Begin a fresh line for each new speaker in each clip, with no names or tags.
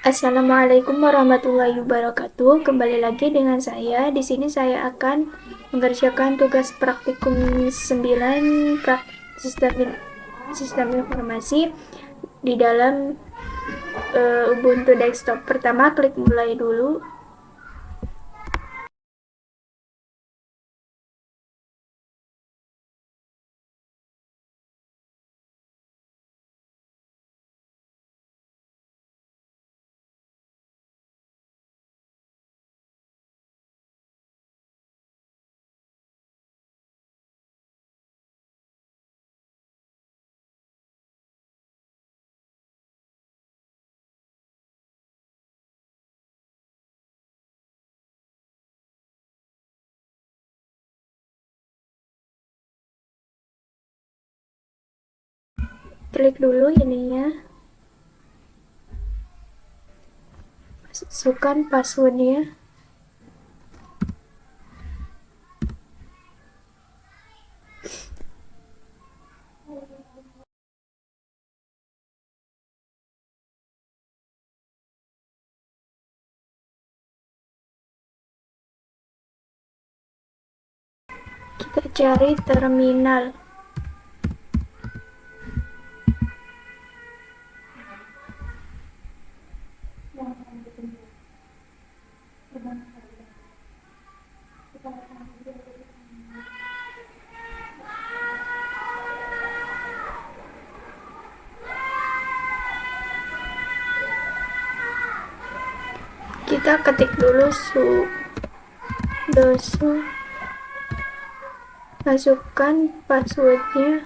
Assalamualaikum warahmatullahi wabarakatuh. Kembali lagi dengan saya. Di sini saya akan mengerjakan tugas praktikum 9 sistem sistem informasi di dalam Ubuntu desktop. Pertama, klik mulai dulu. Klik dulu ininya. Masukkan passwordnya. Kita cari terminal. Kita ketik dulu sudo, masukkan passwordnya.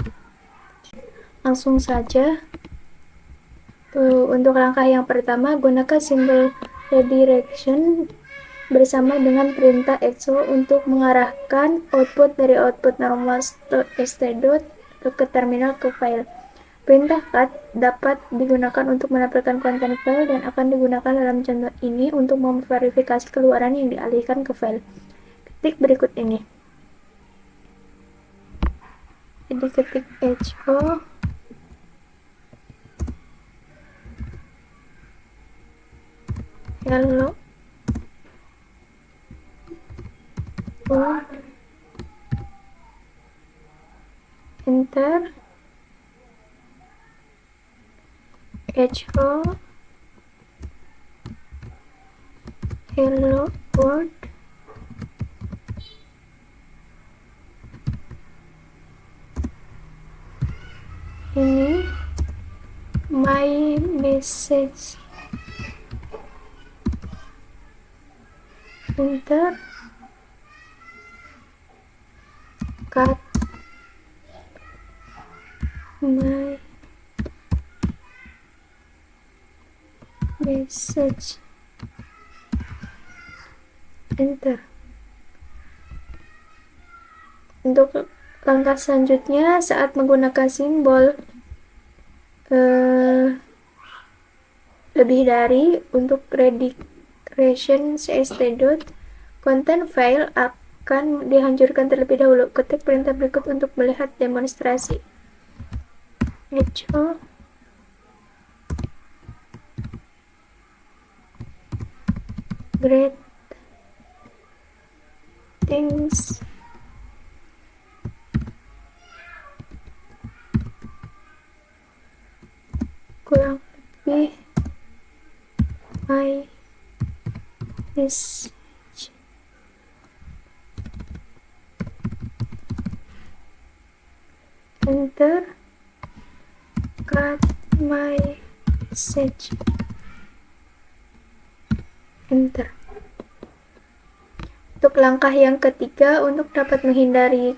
Langsung saja. Untuk langkah yang pertama, gunakan simbol redirection bersama dengan perintah echo untuk mengarahkan output dari output normal.std ke terminal ke file. Perintah cut dapat digunakan untuk menampilkan konten file dan akan digunakan dalam contoh ini untuk memverifikasi keluaran yang dialihkan ke file. Ketik berikut ini. Jadi ketik echo hello enter echo hello world. Ini my message. Enter. Cut my message. Enter. Untuk langkah selanjutnya, saat menggunakan simbol lebih dari untuk redirection cst. Konten file akan dihancurkan terlebih dahulu. Ketik perintah berikut untuk melihat demonstrasi. Echo great things kurang lebih my message. Enter. Cut my message. Enter. Untuk langkah yang ketiga, untuk dapat menghindari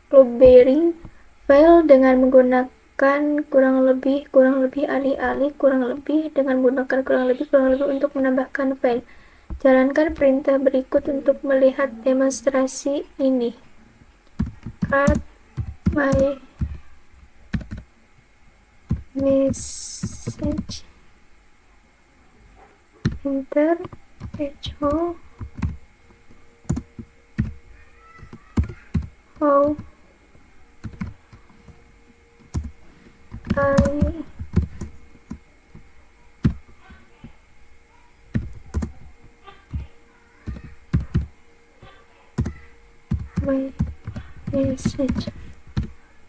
cloudberry file dengan menggunakan kurang lebih alih-alih dengan menggunakan kurang lebih untuk menambahkan file. Jalankan perintah berikut untuk melihat demonstrasi ini. Cut my message. Enter. Echo how I my message.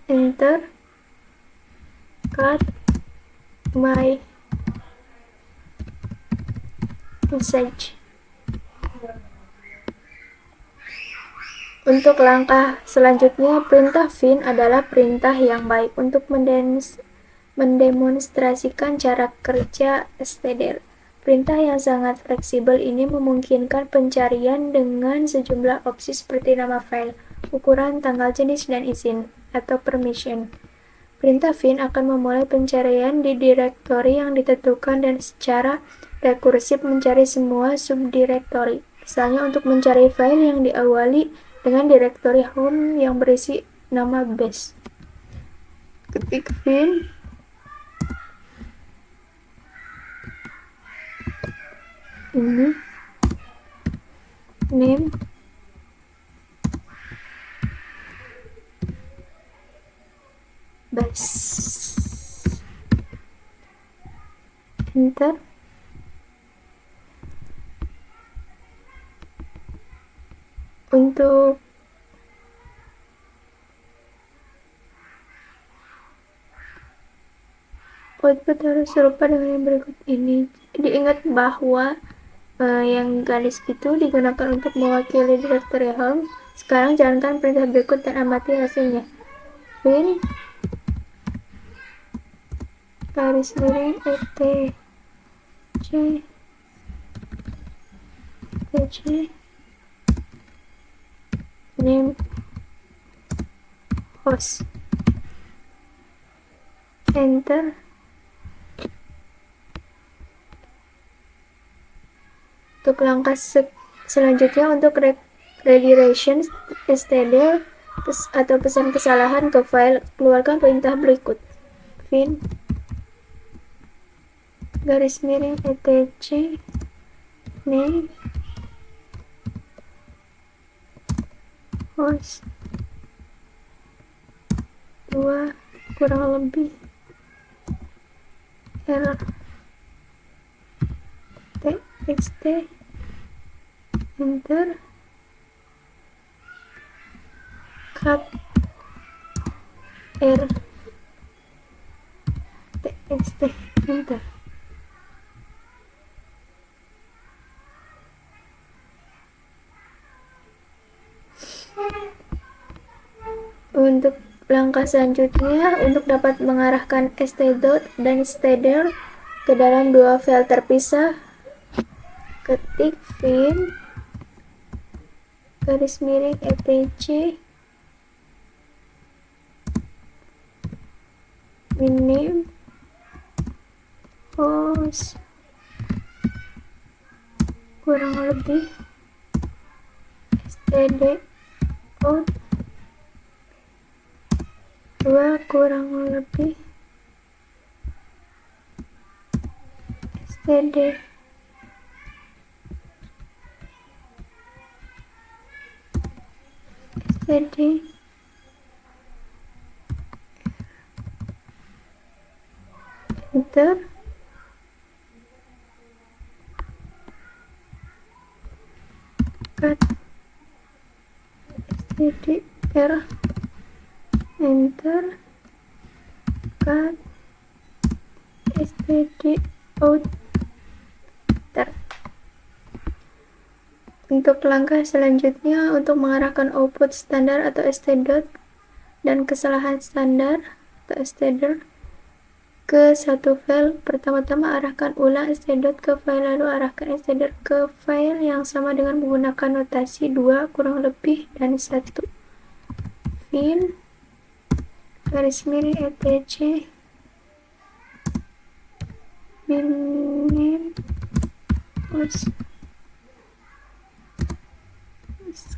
Enter. Cut my message. Untuk langkah selanjutnya, perintah fin adalah perintah yang baik untuk mendemonstrasikan cara kerja std. Perintah yang sangat fleksibel ini memungkinkan pencarian dengan sejumlah opsi seperti nama file, ukuran, tanggal, jenis, dan izin, atau permission. Perintah fin akan memulai pencarian di direktori yang ditentukan dan secara rekursif mencari semua subdirektori. Misalnya untuk mencari file yang diawali dengan direktori home yang berisi nama base. Ketik fin ini name base. Enter. Untuk output harus serupa dengan yang berikut ini. Diingat bahwa yang garis itu digunakan untuk mewakili directory home. Sekarang jalankan perintah berikut dan amati hasilnya. Fin garis miring etc name host. Enter. Untuk langkah selanjutnya untuk redirection std atau pesan kesalahan ke file, keluarkan perintah berikut. Fin garis miring etc name host 2 kurang lebih error txt. Enter. Cut r txt. Enter. Untuk langkah selanjutnya, untuk dapat mengarahkan std dan std ke dalam dua file terpisah, ketik fin garis miring etc rename host kurang lebih std out 2 kurang lebih std. Enter. Cut stdr. Enter. Cut std out. Untuk langkah selanjutnya, untuk mengarahkan output standar atau std dan kesalahan standar atau std ke satu file, pertama-tama arahkan ulang std ke file, lalu arahkan std ke file yang sama dengan menggunakan notasi 2 kurang lebih dan 1. Fin garis miring etc rename host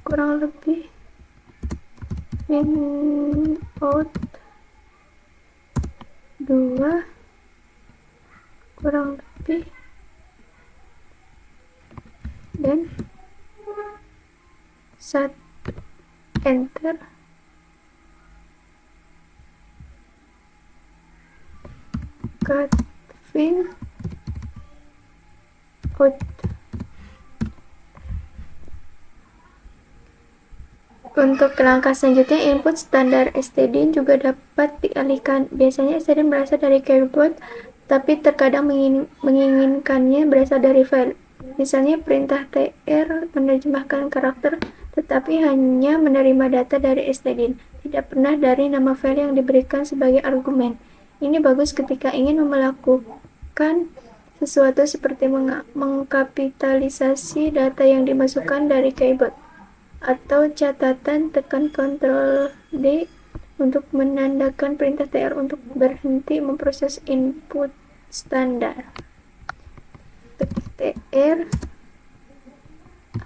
kurang lebih input 2 kurang lebih dan 1. Enter. Cut fin out. Untuk langkah selanjutnya, input standar stdin juga dapat dialihkan. Biasanya stdin berasal dari keyboard, tapi terkadang menginginkannya berasal dari file. Misalnya perintah tr menerjemahkan karakter, tetapi hanya menerima data dari stdin, tidak pernah dari nama file yang diberikan sebagai argumen. Ini bagus ketika ingin melakukan sesuatu seperti mengkapitalisasi data yang dimasukkan dari keyboard, atau catatan tekan Ctrl D untuk menandakan perintah tr untuk berhenti memproses input standar. Tr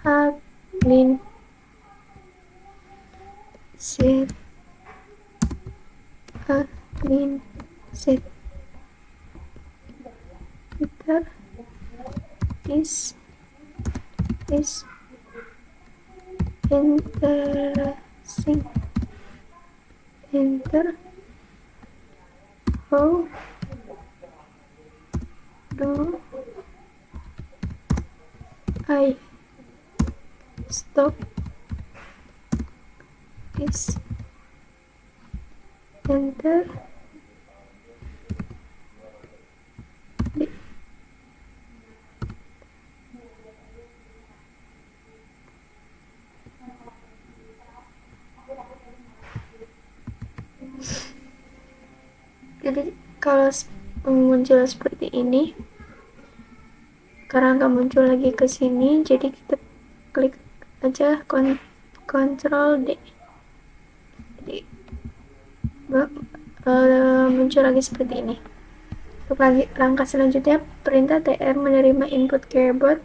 admin set admin set enter is interesting. Enter. How do I stop this? Enter. Jadi kalau muncul seperti ini, karena nggak muncul lagi ke sini, jadi kita klik aja Ctrl D. Jadi muncul lagi seperti ini. Untuk langkah selanjutnya, perintah tr menerima input keyboard,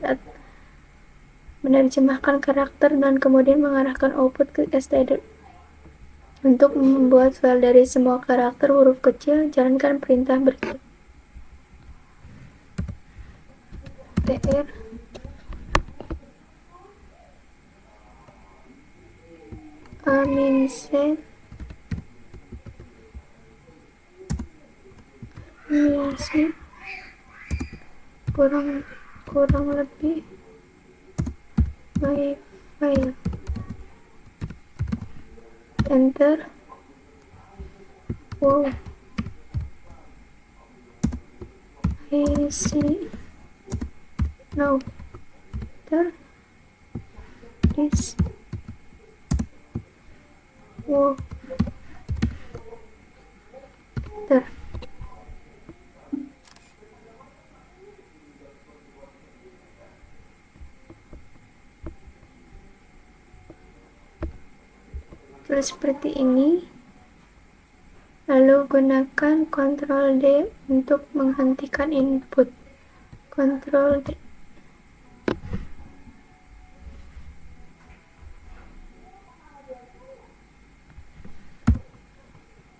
menerjemahkan karakter, dan kemudian mengarahkan output ke std. Untuk membuat file dari semua karakter huruf kecil, jalankan perintah berikut. Tr set music kurang lebih my file. Enter. Wow, I see now. Enter this. Wow. Enter. Terus seperti ini. Lalu gunakan Ctrl D untuk menghentikan input. Ctrl D.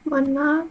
Mohon maaf.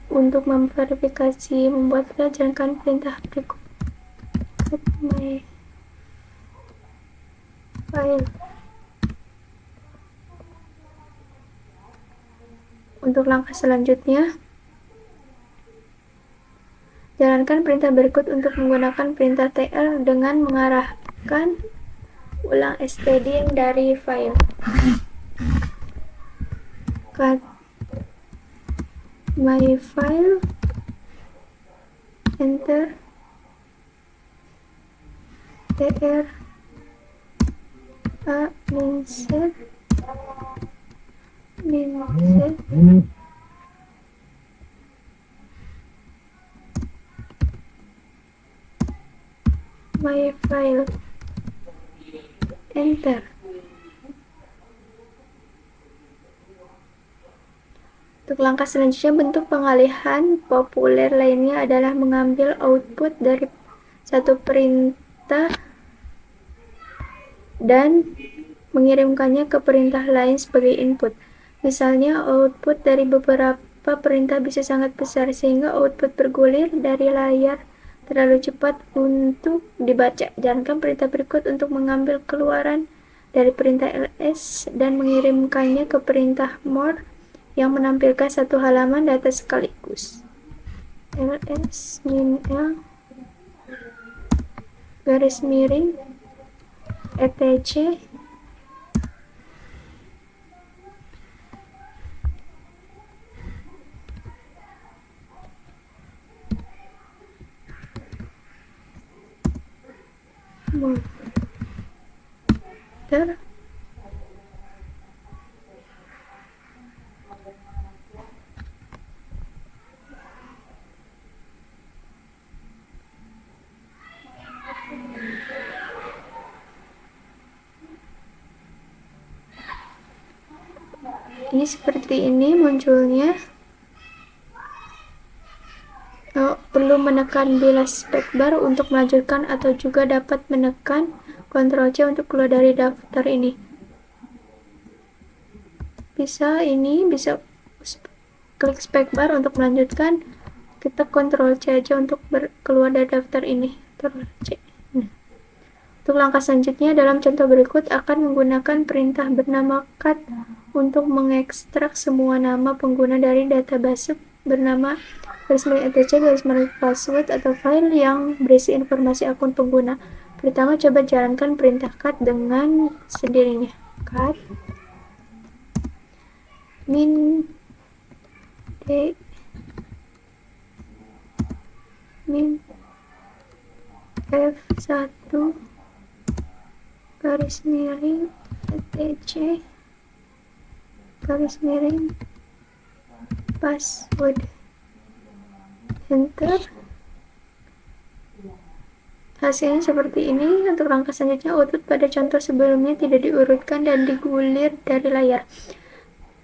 Untuk memverifikasi membuat file, jalankan perintah berikut. Cut my file. Untuk langkah selanjutnya, jalankan perintah berikut untuk menggunakan perintah tr dengan mengarahkan ulang stdin dari file. Cut my file. Enter. Tr set my file. Enter. Untuk langkah selanjutnya, bentuk pengalihan populer lainnya adalah mengambil output dari satu perintah data dan mengirimkannya ke perintah lain sebagai input. Misalnya, output dari beberapa perintah bisa sangat besar, sehingga output bergulir dari layar terlalu cepat untuk dibaca. Jalankan perintah berikut untuk mengambil keluaran dari perintah ls dan mengirimkannya ke perintah more yang menampilkan satu halaman data sekaligus. ls min l garis miring etc ter ini seperti ini munculnya. Perlu menekan bilas spacebar untuk melanjutkan atau juga dapat menekan Ctrl C untuk keluar dari daftar ini. Bisa klik spacebar untuk melanjutkan, kita Ctrl C aja untuk keluar dari daftar ini. Ctrl C. Untuk langkah selanjutnya, dalam contoh berikut akan menggunakan perintah bernama cut untuk mengekstrak semua nama pengguna dari database bernama etc password atau file yang berisi informasi akun pengguna. Pertama, coba jalankan perintah cut dengan sendirinya. Cut min d min f1 garis miring etc garis miring password, enter. Hasilnya seperti ini. Untuk langkah selanjutnya, output pada contoh sebelumnya tidak diurutkan dan digulir dari layar.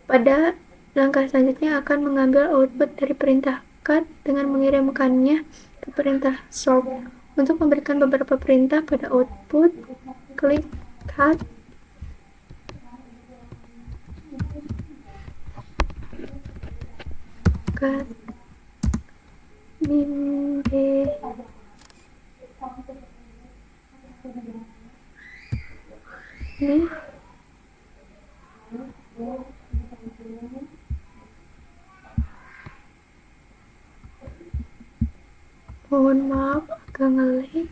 Pada langkah selanjutnya akan mengambil output dari perintah cut dengan mengirimkannya ke perintah sort. Untuk memberikan beberapa perintah pada output, klik cut min d ini mohon maaf agak ngelag.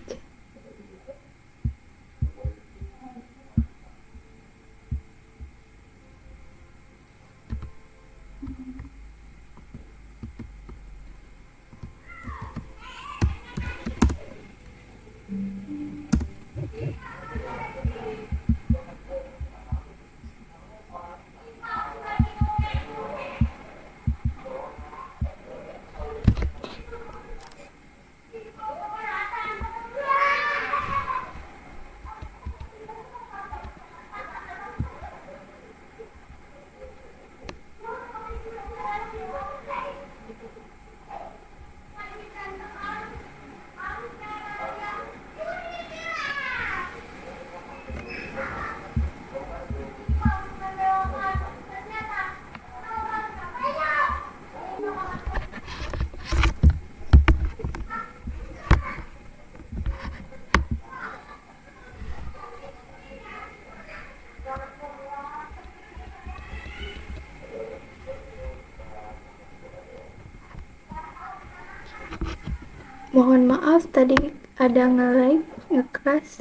Mohon maaf tadi ada nge-lag, nge-crash.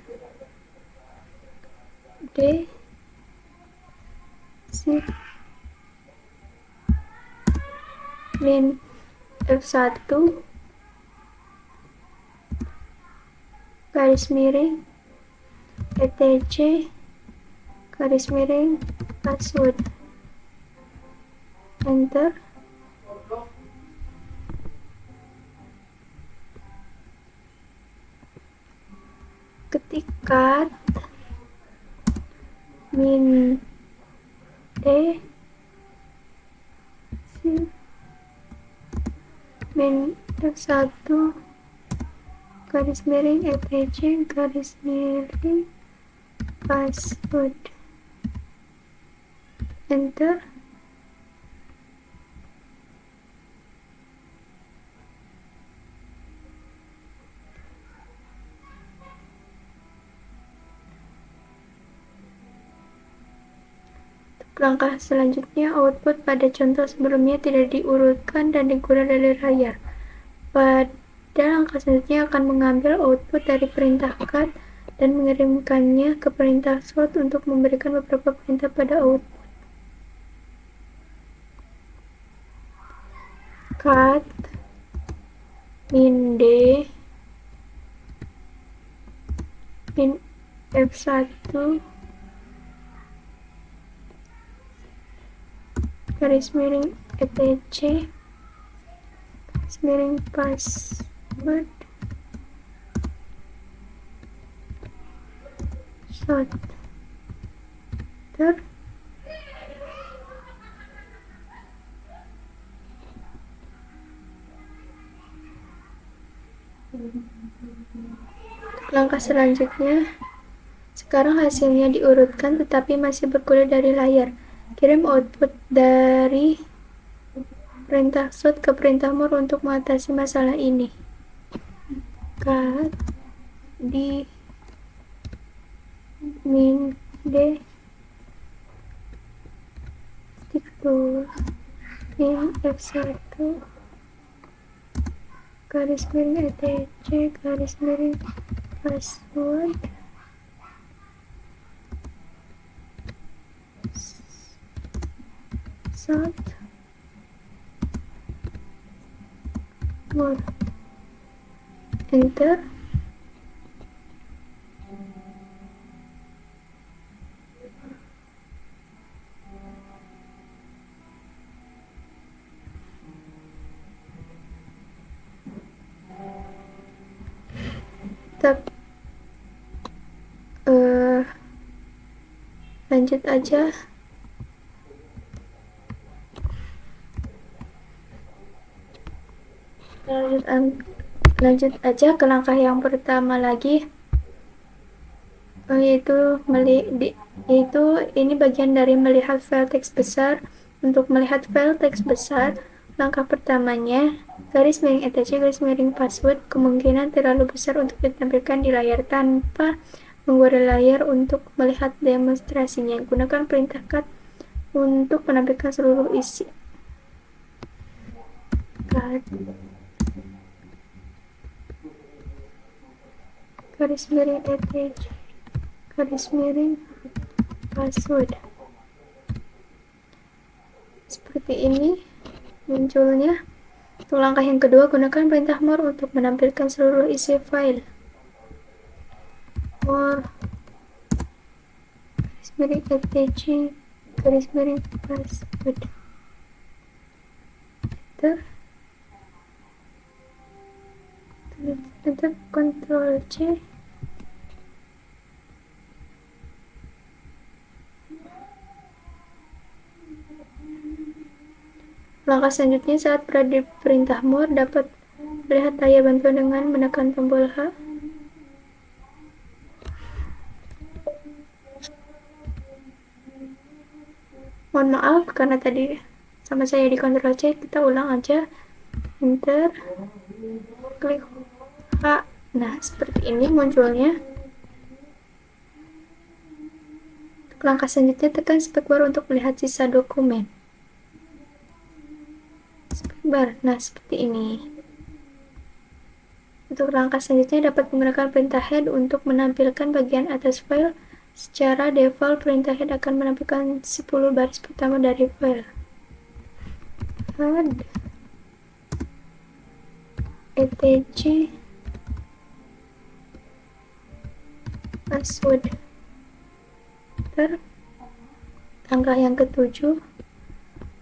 D sip min F1 garis miring etc garis miring password, enter. Ketika min d min F1 garis miring etc garis miring password, enter. Langkah selanjutnya, output pada contoh sebelumnya tidak diurutkan dan digoreng dari layar. Pada langkah selanjutnya akan mengambil output dari perintah cut dan mengirimkannya ke perintah sort untuk memberikan beberapa perintah pada output. Cut min D min F1 garis miring etc garis miring password sort ter. Langkah selanjutnya, sekarang hasilnya diurutkan tetapi masih bergulir dari layar. Kirim output dari perintah sort ke perintah more untuk mengatasi masalah ini. Cut di min D titik min F1 garis miring etc garis miring password sort more, enter. Kita lanjut aja. Lanjut aja ke langkah yang pertama lagi, yaitu ini bagian dari melihat file teks besar. Untuk melihat file teks besar, langkah pertamanya garis miring etc garis miring password kemungkinan terlalu besar untuk ditampilkan di layar. Tanpa menggoreng layar untuk melihat demonstrasinya, gunakan perintah cut untuk menampilkan seluruh isi. Cut garis miring etc garis miring password. Seperti ini munculnya. Untuk langkah yang kedua, gunakan perintah more untuk menampilkan seluruh isi file. More garis miring etc garis miring password, enter. Ctrl C. Langkah selanjutnya, saat berada di perintah more, dapat melihat layar bantuan dengan menekan tombol H. Mohon maaf karena tadi sama saya di Ctrl C, kita ulang aja. Enter, klik H. Nah, seperti ini munculnya. Langkah selanjutnya, tekan spacebar untuk melihat sisa dokumen. Spacebar. Nah, seperti ini. Untuk langkah selanjutnya, dapat menggunakan perintah head untuk menampilkan bagian atas file. Secara default, perintah head akan menampilkan 10 baris pertama dari file. Head etc password. Langkah yang ketujuh,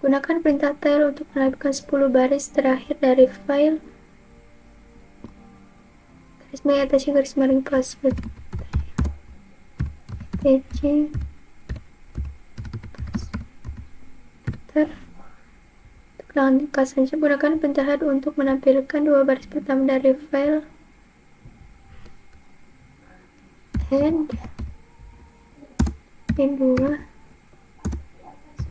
gunakan perintah tail untuk menampilkan 10 baris terakhir dari file. Garis miring atas garis miring password etc langkah selanjutnya, gunakan perintah head untuk menampilkan 2 baris pertama dari file. and dua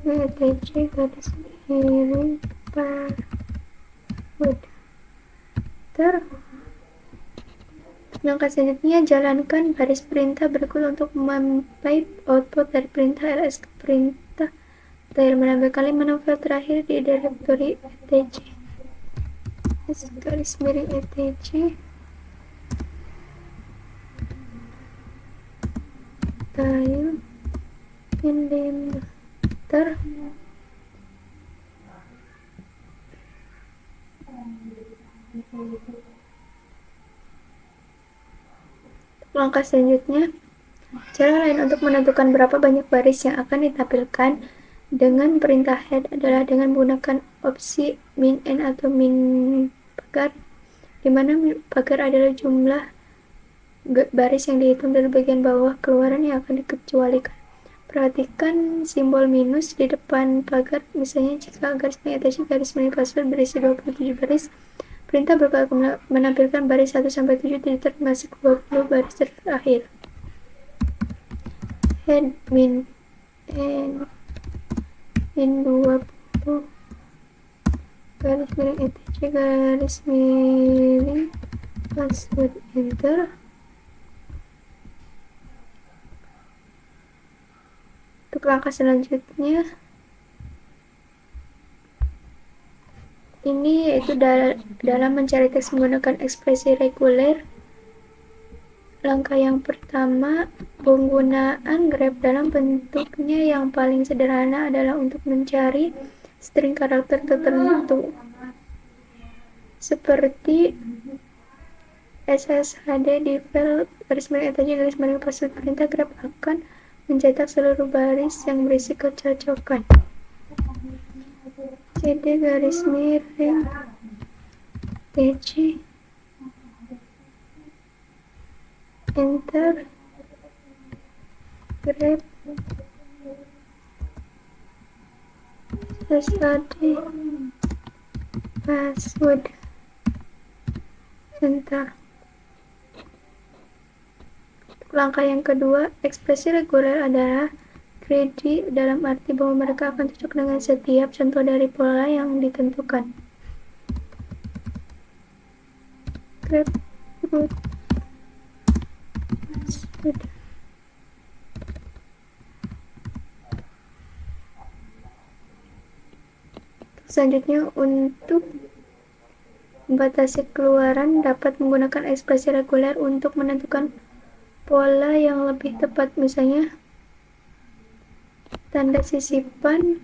etc garis miring password. Langkah selanjutnya, jalankan baris perintah berikut untuk mempipe output dari perintah ls ke perintah terakhir menambahkan 5 novel terakhir di direktori etc garis miring etc time delimiter. Langkah selanjutnya, cara lain untuk menentukan berapa banyak baris yang akan ditampilkan dengan perintah head adalah dengan menggunakan opsi min n atau min pagar, di mana pagar adalah jumlah baris yang dihitung dari bagian bawah keluaran yang akan dikecualikan. Perhatikan simbol minus di depan pagar, misalnya jika garis miring attach garis miring password berisi 27 baris, perintah bakal menampilkan baris 1 sampai 7 tidak termasuk 20 baris terakhir. Head min n min 20 garis miring etc garis miring password enter. Untuk langkah selanjutnya ini yaitu dalam mencari teks menggunakan ekspresi reguler. Langkah yang pertama, penggunaan grep dalam bentuknya yang paling sederhana adalah untuk mencari string karakter tertentu seperti sshd di file garis miring attach garis miring password. Perintah grep akan mencetak seluruh baris yang berisi kecocokan. cd garis miring tc enter grep sshd password enter. Langkah yang kedua, ekspresi reguler adalah greedy dalam arti bahwa mereka akan cocok dengan setiap contoh dari pola yang ditentukan. Grep root password. Selanjutnya, untuk membatasi keluaran dapat menggunakan ekspresi reguler untuk menentukan pola yang lebih tepat, misalnya tanda sisipan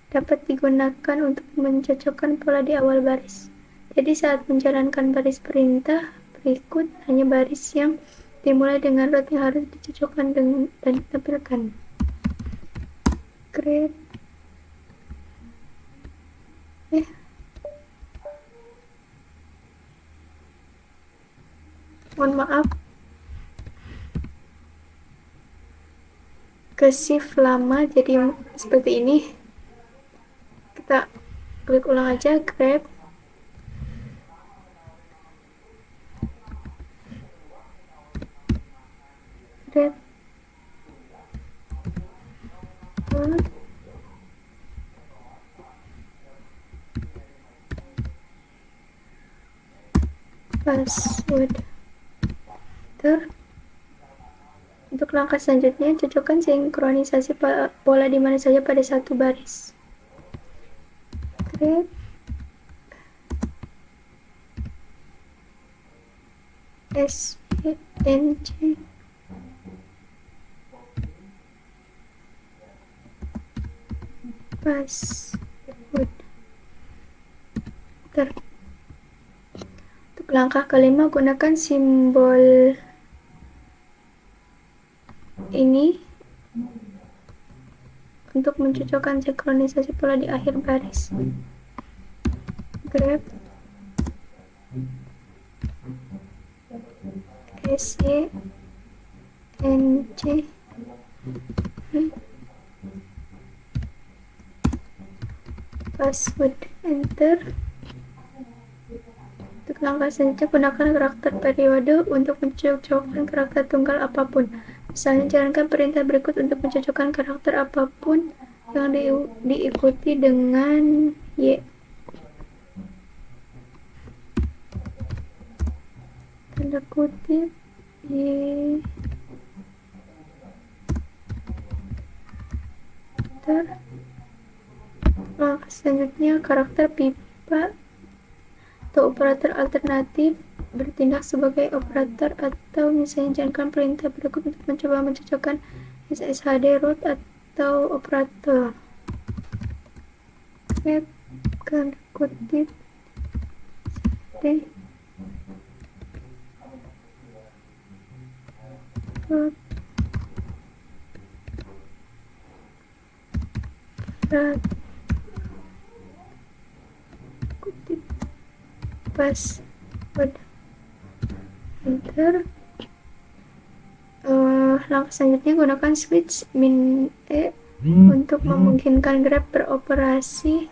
dapat digunakan untuk mencocokkan pola di awal baris. Jadi saat menjalankan baris perintah berikut, hanya baris yang dimulai dengan root yang harus dicocokkan dan ditampilkan. Grep mohon maaf, ke shift lama jadi seperti ini. Kita klik ulang aja, grep password. Untuk langkah selanjutnya, cocokkan sinkronisasi pola di mana saja pada satu baris. Grep svnc password. Untuk langkah kelima, gunakan simbol ini untuk mencocokkan sinkronisasi pola di akhir baris. Grep svnc password enter. Untuk Langkah selanjutnya, gunakan karakter periode untuk mencocokkan karakter tunggal apapun. Misalnya, jalankan perintah berikut untuk mencocokkan karakter apapun yang diikuti dengan Y. Tanda kutip Y langkah selanjutnya, karakter pipa atau operator alternatif bertindak sebagai operator atau misalnya jalankan perintah berikut untuk mencoba mencocokkan SSHD root atau operator. Web tanda kutip D root kutip password enter. Langkah selanjutnya, gunakan switch min E untuk memungkinkan Grep beroperasi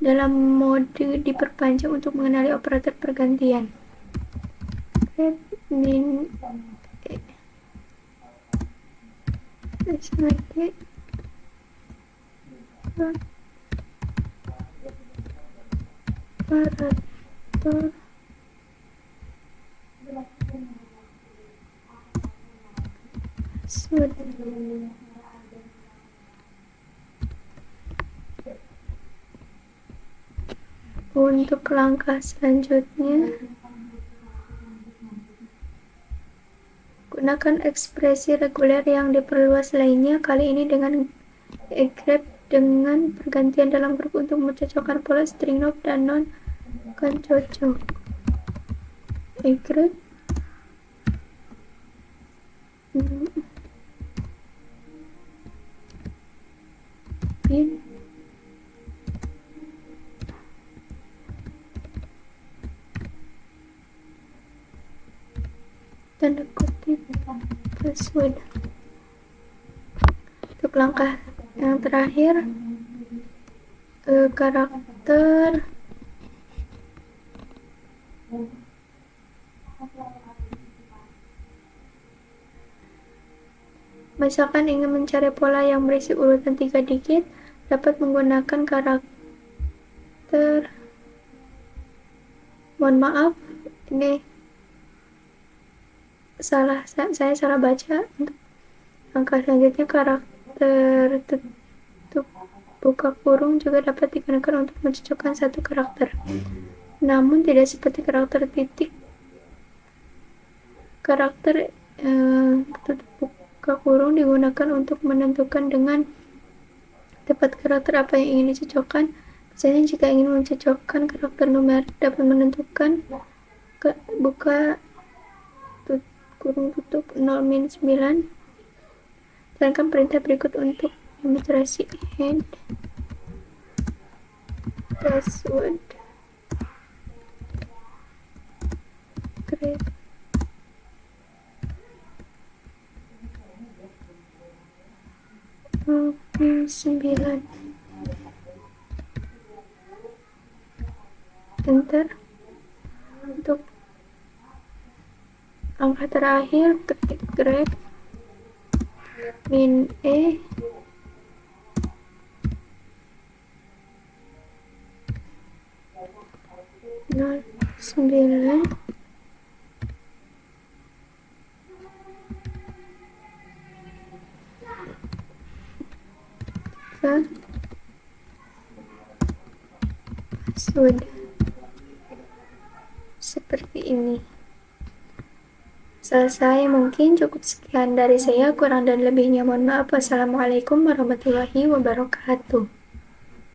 dalam mode diperpanjang untuk mengenali operator pergantian. Grep min E operator untuk langkah selanjutnya, gunakan ekspresi reguler yang diperluas lainnya, kali ini dengan grep dengan pergantian dalam grup untuk mencocokkan pola string node dan non kan cocok. Grep bin tanda kutip password. Untuk langkah yang terakhir, karakter misalkan ingin mencari pola yang berisi urutan 3 digit, dapat menggunakan karakter, mohon maaf ini saya salah baca. Untuk langkah selanjutnya, karakter tutup buka kurung juga dapat digunakan untuk mencocokkan satu karakter, namun tidak seperti karakter titik. Karakter tutup buka kurung digunakan untuk menentukan dengan tepat karakter apa yang ingin dicocokkan. Misalnya, jika ingin mencocokkan karakter numerik, dapat menentukan buka kurung tutup 0-9. Jalankan perintah berikut untuk demonstrasi head password grep -9 enter. Untuk angka terakhir, ketik grep min E -9 password seperti ini. Selesai. Mungkin cukup sekian dari saya, kurang dan lebihnya mohon maaf. Wassalamualaikum warahmatullahi wabarakatuh.